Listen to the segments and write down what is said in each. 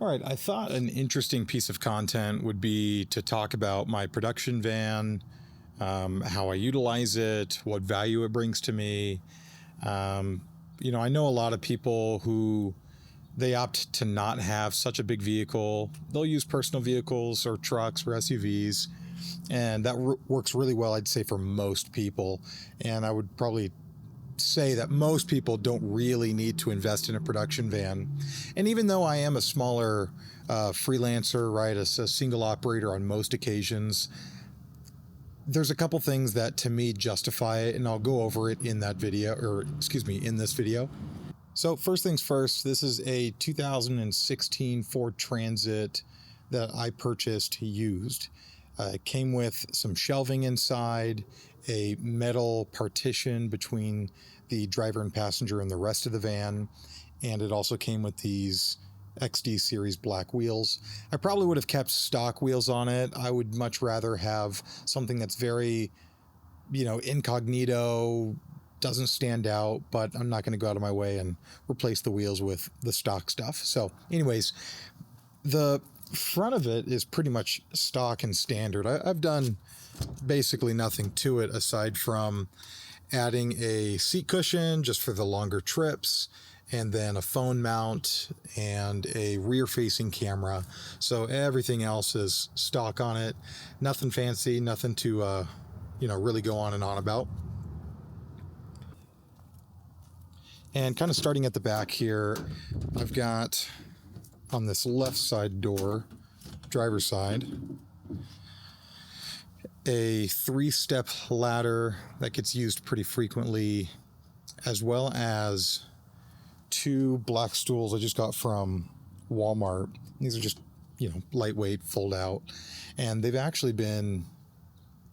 All right, I thought an interesting piece of content would be to talk about my production van, how I utilize it, what value it brings to me. Um, I know a lot of people who they opt to not have such a big vehicle. They'll use personal vehicles or trucks or SUVs, and that works really well, I'd say, for most people. And I would probably say that most people don't really need to invest in a production van. And even though I am a smaller freelancer, right, a single operator on most occasions, there's a couple things that to me justify it, and I'll go over it in that video, or excuse me, in this video. So first things first, this is a 2016 Ford Transit that I purchased used. It came with some shelving inside, a metal partition between the driver and passenger and the rest of the van, and it also came with these XD series black wheels. I probably would have kept stock wheels on it. I would much rather have something that's very, incognito, doesn't stand out, but I'm not going to go out of my way and replace the wheels with the stock stuff. So anyways, the front of it is pretty much stock and standard. I've done basically nothing to it aside from adding a seat cushion just for the longer trips, and then a phone mount and a rear facing camera. So everything else is stock on it. Nothing fancy, nothing to, really go on and on about. And kind of starting at the back here, I've got on this left side door, driver's side, a 3-step ladder that gets used pretty frequently, as well as 2 black stools I just got from Walmart. These are just, lightweight, fold out, and they've actually been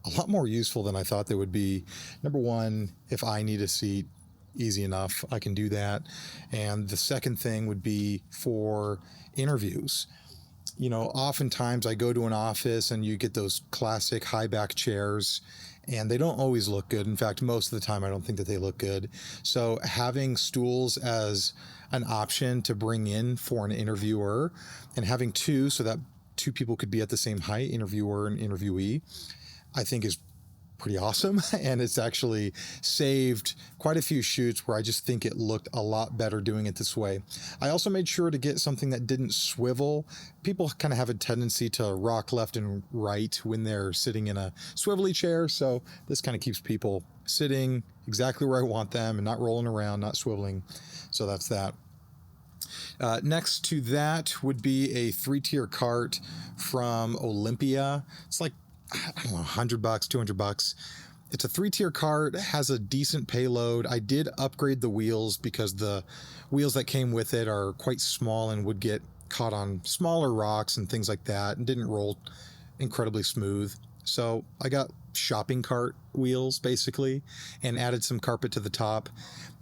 a lot more useful than I thought they would be. Number one, if I need a seat, easy enough, I can do that. And the second thing would be for interviews. Oftentimes I go to an office and you get those classic high back chairs, and they don't always look good. In fact, most of the time I don't think that they look good. So having stools as an option to bring in for an interviewer, and having 2 so that 2 people could be at the same height, interviewer and interviewee, I think is pretty awesome. And it's actually saved quite a few shoots where I just think it looked a lot better doing it this way. I also made sure to get something that didn't swivel. People kind of have a tendency to rock left and right when they're sitting in a swivelly chair. So this kind of keeps people sitting exactly where I want them and not rolling around, not swiveling. So that's that. Next to that would be a 3-tier cart from Olympia. It's like, I don't know, $100, $200. It's a 3-tier cart, has a decent payload. I did upgrade the wheels because the wheels that came with it are quite small and would get caught on smaller rocks and things like that, and didn't roll incredibly smooth. So I got shopping cart wheels basically, and added some carpet to the top.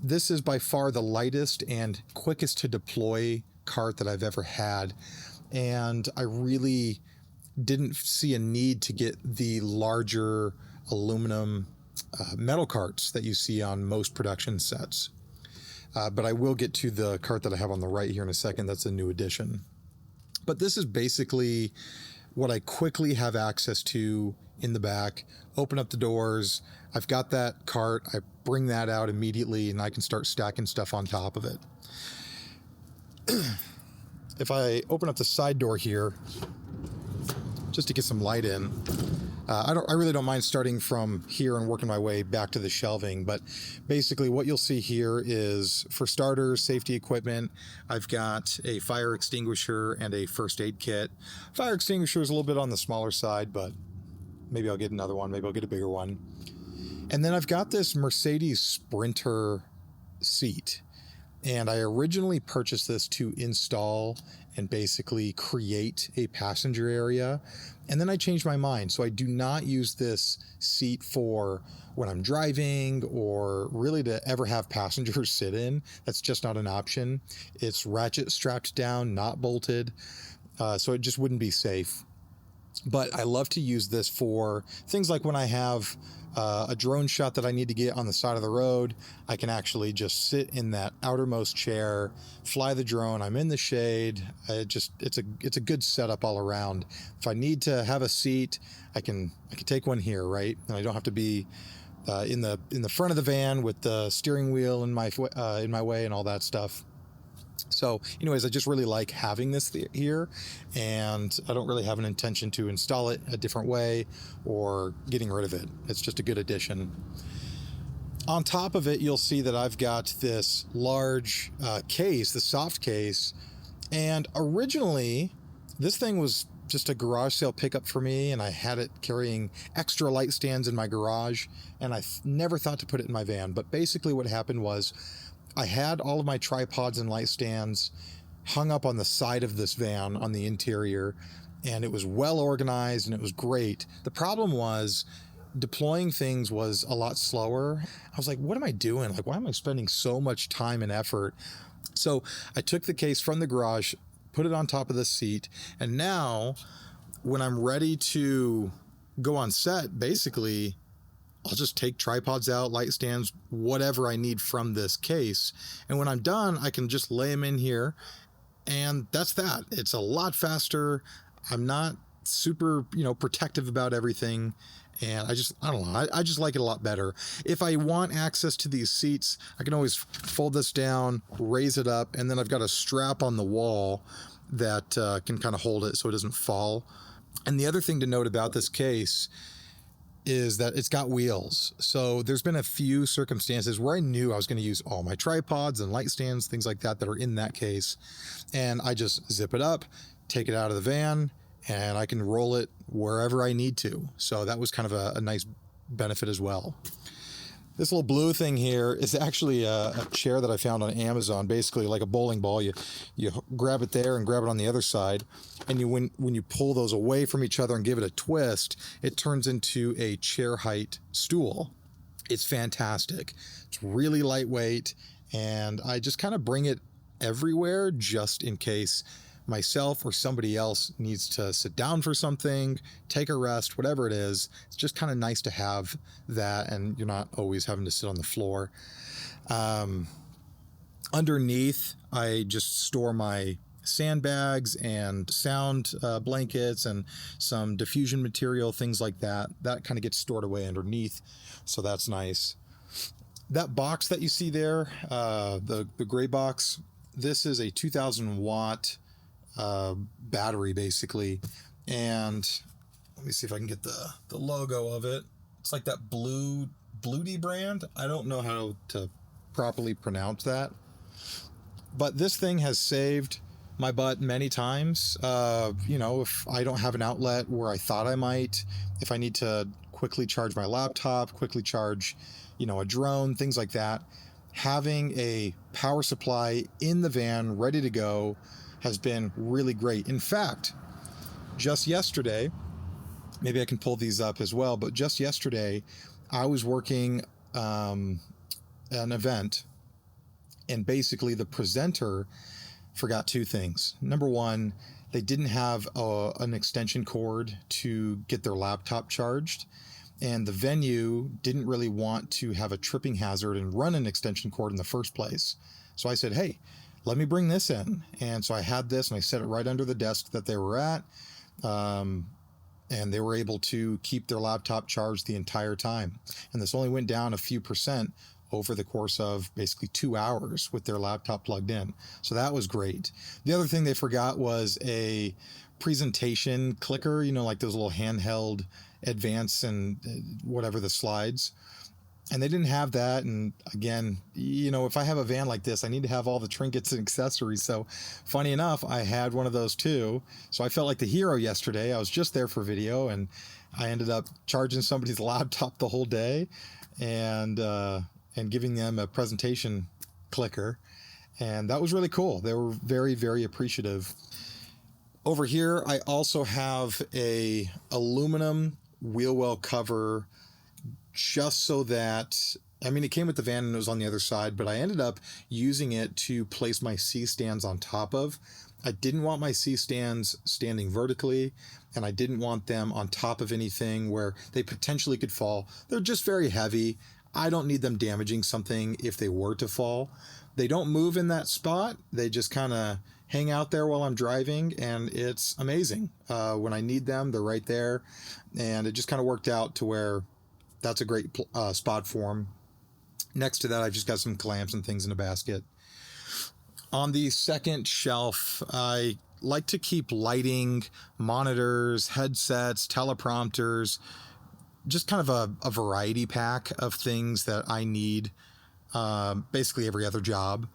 This is by far the lightest and quickest to deploy cart that I've ever had, and I really didn't see a need to get the larger aluminum metal carts that you see on most production sets. But I will get to the cart that I have on the right here in a second. That's a new addition. But this is basically what I quickly have access to in the back. Open up the doors. I've got that cart. I bring that out immediately, and I can start stacking stuff on top of it. If I open up the side door here, just to get some light in. I really don't mind starting from here and working my way back to the shelving, but basically what you'll see here is, for starters, safety equipment. I've got a fire extinguisher and a first aid kit. Fire extinguisher is a little bit on the smaller side, but maybe I'll get another one. Maybe I'll get a bigger one. And then I've got this Mercedes Sprinter seat. And I originally purchased this to install and basically create a passenger area. And then I changed my mind. So I do not use this seat for when I'm driving or really to ever have passengers sit in. That's just not an option. It's ratchet strapped down, not bolted. So it just wouldn't be safe. But I love to use this for things like when I have a drone shot that I need to get on the side of the road. I can actually just sit in that outermost chair, fly the drone. I'm in the shade. It's a good setup all around. If I need to have a seat, I can take one here, right? And I don't have to be in the front of the van with the steering wheel in my way and all that stuff. So anyways, I just really like having this here, and I don't really have an intention to install it a different way or getting rid of it. It's just a good addition. On top of it, you'll see that I've got this large case, the soft case, and originally this thing was just a garage sale pickup for me, and I had it carrying extra light stands in my garage, and I never thought to put it in my van. But basically what happened was I had all of my tripods and light stands hung up on the side of this van on the interior, and it was well organized and it was great. The problem was deploying things was a lot slower. I was like, what am I doing? Like, why am I spending so much time and effort? So I took the case from the garage, put it on top of the seat, and now when I'm ready to go on set, basically I'll just take tripods out, light stands, whatever I need from this case. And when I'm done, I can just lay them in here, and that's that. It's a lot faster. I'm not super, protective about everything. And I don't know. I just like it a lot better. If I want access to these seats, I can always fold this down, raise it up, and then I've got a strap on the wall that can kind of hold it so it doesn't fall. And the other thing to note about this case is that it's got wheels. So there's been a few circumstances where I knew I was going to use all my tripods and light stands, things like that are in that case. And I just zip it up, take it out of the van, and I can roll it wherever I need to. So that was kind of a nice benefit as well. This little blue thing here is actually a chair that I found on Amazon, basically like a bowling ball. You grab it there and grab it on the other side, and when you pull those away from each other and give it a twist, it turns into a chair height stool. It's fantastic. It's really lightweight, and I just kind of bring it everywhere just in case myself or somebody else needs to sit down for something, take a rest, whatever it is. It's just kind of nice to have that, and you're not always having to sit on the floor. Underneath, I just store my sandbags and sound blankets and some diffusion material, things like that. That kind of gets stored away underneath, so that's nice. That box that you see there, the gray box, this is a 2,000 watt battery basically, and let me see if I can get the logo of it. It's like that Bluedy brand. I don't know how to properly pronounce that, but this thing has saved my butt many times. If I don't have an outlet where I thought I might, if I need to quickly charge my laptop, quickly charge a drone, things like that, having a power supply in the van ready to go has been really great. In fact, just yesterday, maybe I can pull these up as well, but just yesterday, I was working an event, and basically the presenter forgot two things. Number one, they didn't have an extension cord to get their laptop charged, and the venue didn't really want to have a tripping hazard and run an extension cord in the first place. So I said, hey, let me bring this in. And so I had this, and I set it right under the desk that they were at. And they were able to keep their laptop charged the entire time. And this only went down a few percent over the course of basically 2 hours with their laptop plugged in. So that was great. The other thing they forgot was a presentation clicker, like those little handheld advance and whatever the slides. And they didn't have that. And again, if I have a van like this, I need to have all the trinkets and accessories. So funny enough, I had one of those too. So I felt like the hero yesterday. I was just there for video, and I ended up charging somebody's laptop the whole day and giving them a presentation clicker. And that was really cool. They were very, very appreciative. Over here, I also have a aluminum wheel well cover, just so that, it came with the van and it was on the other side, but I ended up using it to place my C-stands on top of. I didn't want my C-stands standing vertically, and I didn't want them on top of anything where they potentially could fall. They're just very heavy. I don't need them damaging something if they were to fall. They don't move in that spot. They just kind of hang out there while I'm driving, and it's amazing. When I need them, they're right there, and it just kind of worked out to where that's a great spot for them. Next to that, I've just got some clamps and things in a basket. On the second shelf, I like to keep lighting, monitors, headsets, teleprompters, just kind of a variety pack of things that I need basically every other job.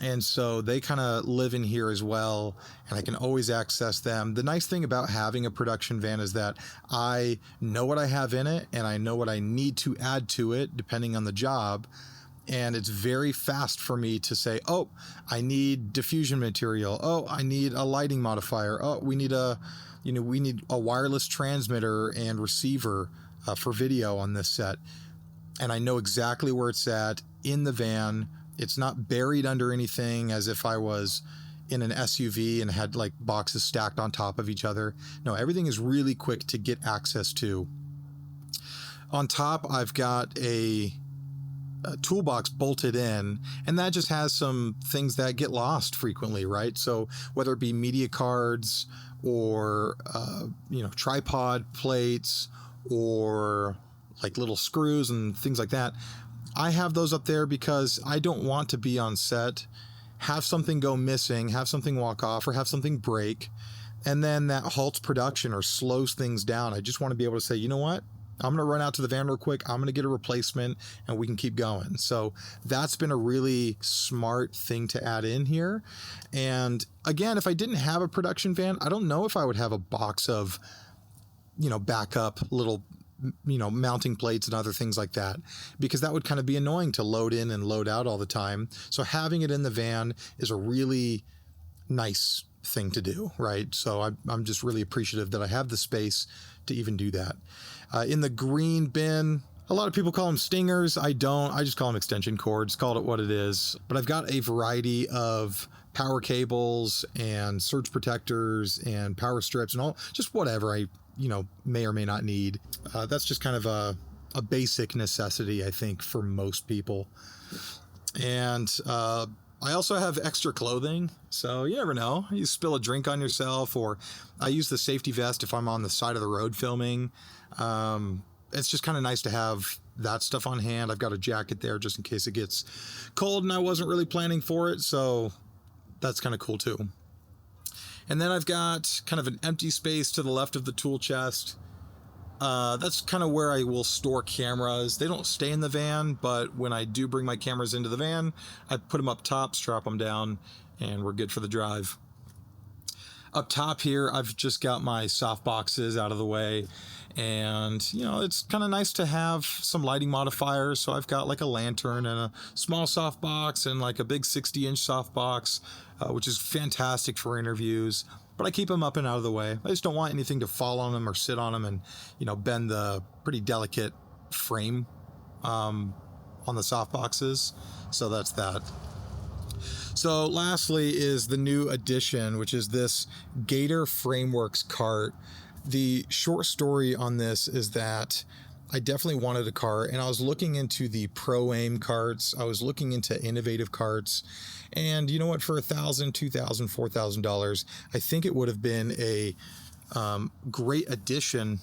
And so they kind of live in here as well, and I can always access them. The nice thing about having a production van is that I know what I have in it, and I know what I need to add to it depending on the job. And it's very fast for me to say, oh, I need diffusion material. Oh, I need a lighting modifier. Oh, we need a wireless transmitter and receiver for video on this set. And I know exactly where it's at in the van. It's not buried under anything as if I was in an SUV and had like boxes stacked on top of each other. No, everything is really quick to get access to. On top, I've got a toolbox bolted in, and that just has some things that get lost frequently, right? So whether it be media cards or tripod plates or like little screws and things like that, I have those up there because I don't want to be on set, have something go missing, have something walk off, or have something break, and then that halts production or slows things down. I just want to be able to say, you know what? I'm going to run out to the van real quick. I'm going to get a replacement and we can keep going. So that's been a really smart thing to add in here. And again, if I didn't have a production van, I don't know if I would have a box of, backup little, mounting plates and other things like that, because that would kind of be annoying to load in and load out all the time. So having it in the van is a really nice thing to do, right? So I'm just really appreciative that I have the space to even do that. In the green bin, a lot of people call them stingers. I don't. I just call them extension cords. Call it what it is. But I've got a variety of power cables and surge protectors and power strips and all, just whatever I may or may not need. That's just kind of a basic necessity, I think, for most people. And I also have extra clothing, so you never know. You spill a drink on yourself, or I use the safety vest if I'm on the side of the road filming. It's just kind of nice to have that stuff on hand. I've got a jacket there just in case it gets cold, and I wasn't really planning for it, so that's kind of cool too. And then I've got kind of an empty space to the left of the tool chest. That's kind of where I will store cameras. They don't stay in the van, but when I do bring my cameras into the van, I put them up top, strap them down, and we're good for the drive. Up top here, I've just got my soft boxes out of the way, and it's kind of nice to have some lighting modifiers. So I've got like a lantern and a small soft box and like a big 60-inch soft box, which is fantastic for interviews. But I keep them up and out of the way. I just don't want anything to fall on them or sit on them and bend the pretty delicate frame on the soft boxes. So that's that. So lastly is the new addition, which is this Gator Frameworks cart. The short story on this is that I definitely wanted a cart, and I was looking into the Pro-Aim carts. I was looking into innovative carts, and you know what? For $1,000, $2,000, $4,000, I think it would have been a great addition.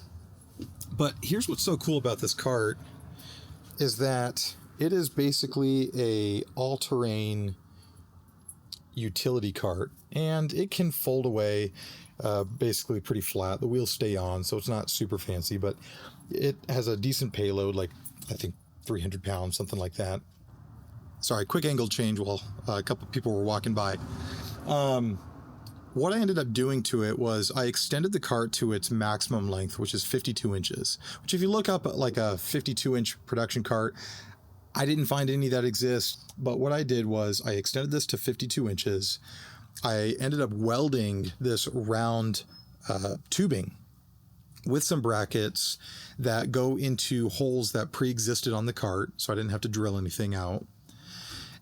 But here's what's so cool about this cart is that it is basically a all-terrain utility cart, and it can fold away basically pretty flat. The wheels stay on, so it's not super fancy, but it has a decent payload, like I think 300 pounds, something like that. Sorry, quick angle change while a couple of people were walking by. What I ended up doing to it was I extended the cart to its maximum length, which is 52 inches, which if you look up like a 52-inch production cart, I didn't find any that exist. But what I did was I extended this to 52 inches. I ended up welding this round tubing with some brackets that go into holes that pre-existed on the cart, so I didn't have to drill anything out.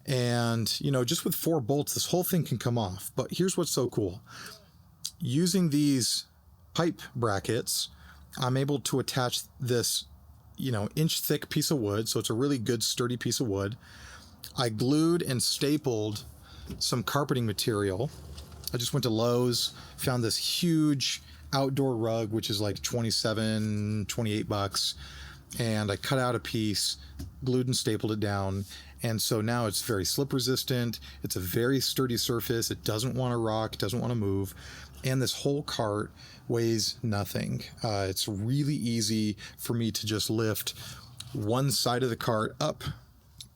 And, you know, just with 4 bolts, this whole thing can come off. But here's what's so cool. Using these pipe brackets, I'm able to attach this, you know, inch thick piece of wood. So it's a really good sturdy piece of wood. I glued and stapled some carpeting material. I just went to Lowe's, found this huge outdoor rug, which is like 27, 28 bucks. And I cut out a piece, glued and stapled it down. And so now it's very slip resistant. It's a very sturdy surface. It doesn't want to rock, it doesn't want to move. And this whole cart weighs nothing. It's really easy for me to just lift one side of the cart up,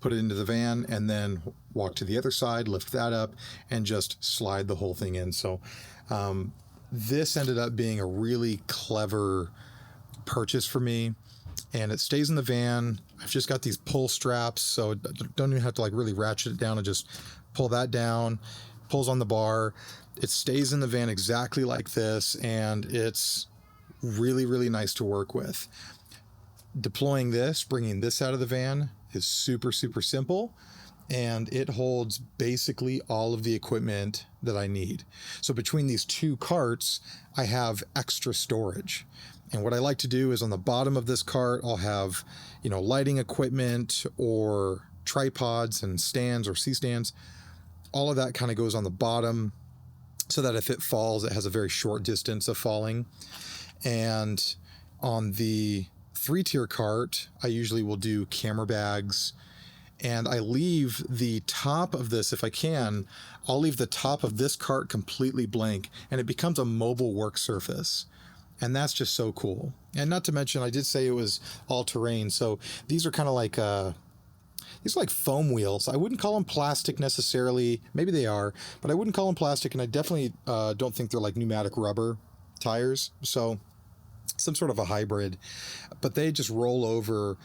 put it into the van, and then walk to the other side, lift that up, and just slide the whole thing in. So this ended up being a really clever purchase for me. And it stays in the van. I've just got these pull straps, so don't even have to like really ratchet it down, and just pull that down, pulls on the bar. It stays in the van exactly like this, and it's really, really nice to work with. Deploying this, bringing this out of the van is super, super simple, and it holds basically all of the equipment that I need. So between these 2 carts, I have extra storage. And what I like to do is on the bottom of this cart, I'll have, you know, lighting equipment or tripods and stands or C-stands. All of that kind of goes on the bottom so that if it falls, it has a very short distance of falling. And on the 3-tier cart, I usually will do camera bags. And I leave the top of this, if I can, I'll leave the top of this cart completely blank, and it becomes a mobile work surface. And that's just so cool. And not to mention, I did say it was all terrain. So these are kind of like, these are like foam wheels. I wouldn't call them plastic necessarily. Maybe they are, but I wouldn't call them plastic. And I definitely don't think they're like pneumatic rubber tires. So some sort of a hybrid, but they just roll over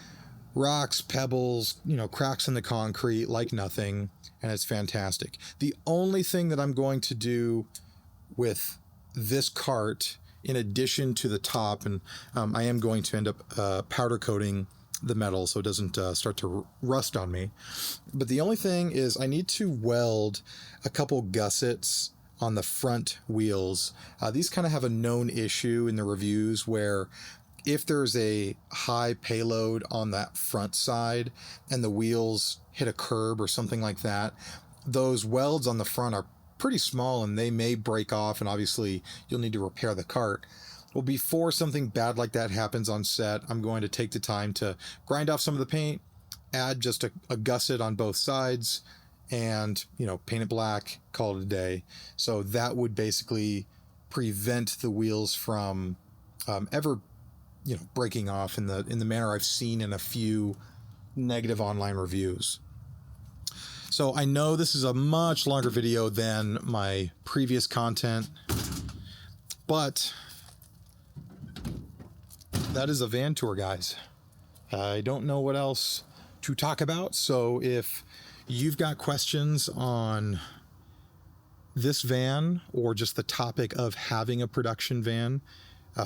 rocks, pebbles, you know, cracks in the concrete like nothing. And it's fantastic. The only thing that I'm going to do with this cart, in addition to the top, and I am going to end up powder coating the metal so it doesn't start to rust on me. But the only thing is I need to weld a couple gussets on the front wheels. These kind of have a known issue in the reviews where if there's a high payload on that front side and the wheels hit a curb or something like that, those welds on the front are pretty small and they may break off, and obviously you'll need to repair the cart. Well, before something bad like that happens on set, I'm going to take the time to grind off some of the paint, add just a gusset on both sides, and, you know, paint it black, call it a day. So that would basically prevent the wheels from ever, you know, breaking off in the manner I've seen in a few negative online reviews. So I know this is a much longer video than my previous content, but that is a van tour, guys. I don't know what else to talk about. So if you've got questions on this van or just the topic of having a production van,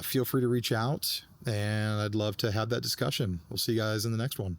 feel free to reach out, and I'd love to have that discussion. We'll see you guys in the next one.